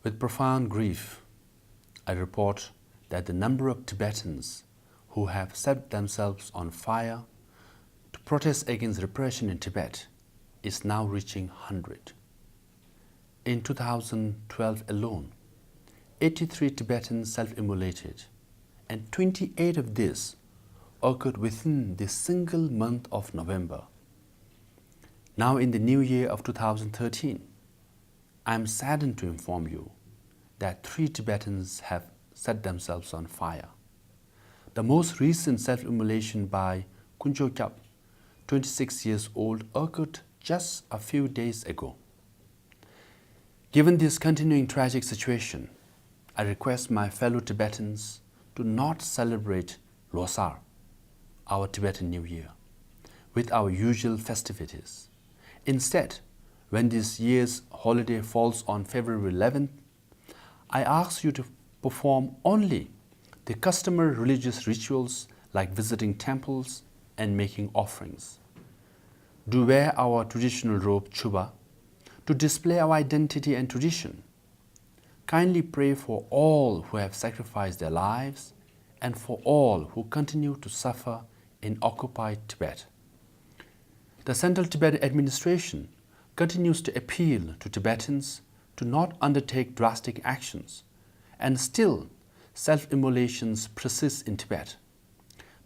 With profound grief, I report that the number of Tibetans who have set themselves on fire to protest against repression in Tibet is now reaching 100. In 2012 alone, 83 Tibetans self-immolated, and 28 of these occurred within the single month of November. Now in the new year of 2013, I am saddened to inform you that 3 Tibetans have set themselves on fire. The most recent self-immolation by Kunjo Kyap, 26 years old, occurred just a few days ago. Given this continuing tragic situation, I request my fellow Tibetans to not celebrate Losar, our Tibetan New Year, with our usual festivities. Instead, when this year's holiday falls on February 11th, I ask you to perform only the customary religious rituals like visiting temples and making offerings. Do wear our traditional robe chuba to display our identity and tradition. Kindly pray for all who have sacrificed their lives and for all who continue to suffer in occupied Tibet. The Central Tibetan Administration continues to appeal to Tibetans to not undertake drastic actions, and still self-immolations persist in Tibet.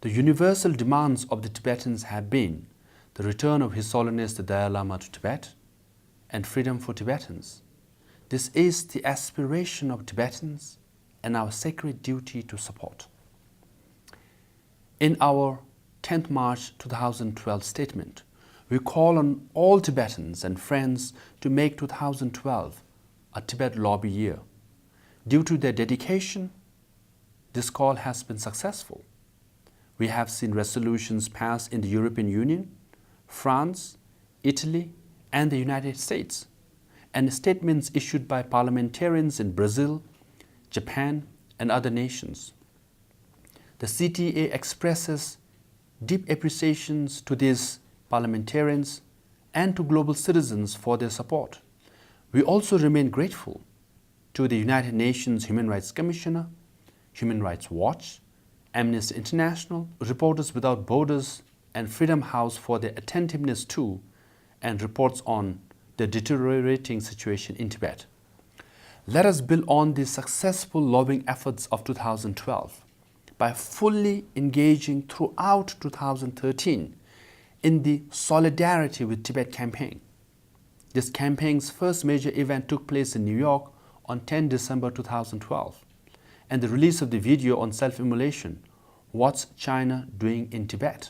The universal demands of the Tibetans have been the return of His Holiness the Dalai Lama to Tibet and freedom for Tibetans. This is the aspiration of Tibetans and our sacred duty to support. In our 10th March 2012 statement, we call on all Tibetans and friends to make 2012 a Tibet Lobby year. Due to their dedication, this call has been successful. We have seen resolutions passed in the European Union, France, Italy, and the United States, and statements issued by parliamentarians in Brazil, Japan, and other nations. The CTA expresses deep appreciations to these parliamentarians and to global citizens for their support. We also remain grateful to the United Nations Human Rights Commissioner, Human Rights Watch, Amnesty International, Reporters Without Borders, and Freedom House for their attentiveness to and reports on the deteriorating situation in Tibet. Let us build on the successful lobbying efforts of 2012 by fully engaging throughout 2013 in the Solidarity with Tibet campaign. This campaign's first major event took place in New York on 10 December 2012, and the release of the video on self-immolation, What's China Doing in Tibet?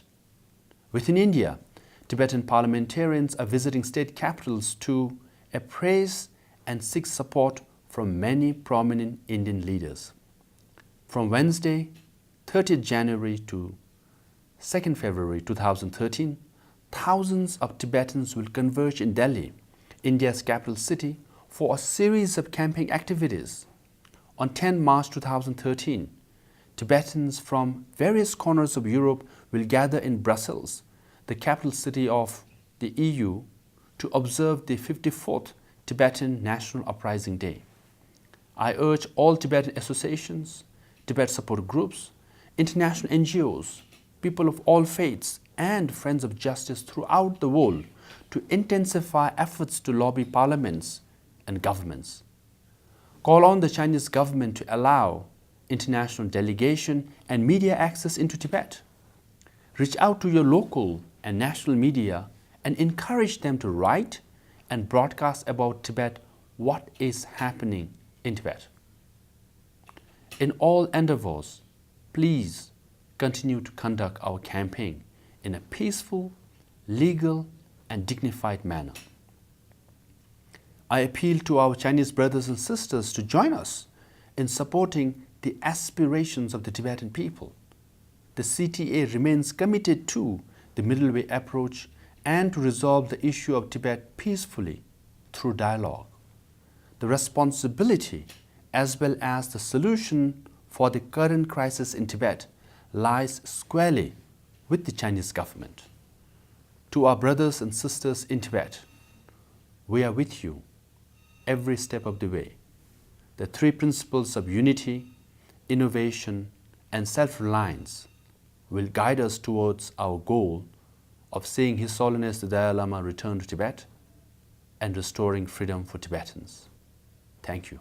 Within India, Tibetan parliamentarians are visiting state capitals to appraise and seek support from many prominent Indian leaders. From Wednesday, 30th January to 2nd February 2013, thousands of Tibetans will converge in Delhi, India's capital city, for a series of camping activities. On 10 March 2013, Tibetans from various corners of Europe will gather in Brussels, the capital city of the EU, to observe the 54th Tibetan National Uprising Day. I urge all Tibetan associations, Tibet support groups, international NGOs, people of all faiths, and friends of justice throughout the world to intensify efforts to lobby parliaments and governments. Call on the Chinese government to allow international delegation and media access into Tibet. Reach out to your local and national media and encourage them to write and broadcast about Tibet, what is happening in Tibet. In all endeavors, please continue to conduct our campaign in a peaceful, legal, and dignified manner. I appeal to our Chinese brothers and sisters to join us in supporting the aspirations of the Tibetan people. The CTA remains committed to the middle way approach and to resolve the issue of Tibet peacefully through dialogue. The responsibility as well as the solution for the current crisis in Tibet lies squarely with the Chinese government. To our brothers and sisters in Tibet, we are with you every step of the way. The three principles of unity, innovation, and self-reliance will guide us towards our goal of seeing His Holiness the Dalai Lama return to Tibet and restoring freedom for Tibetans. Thank you.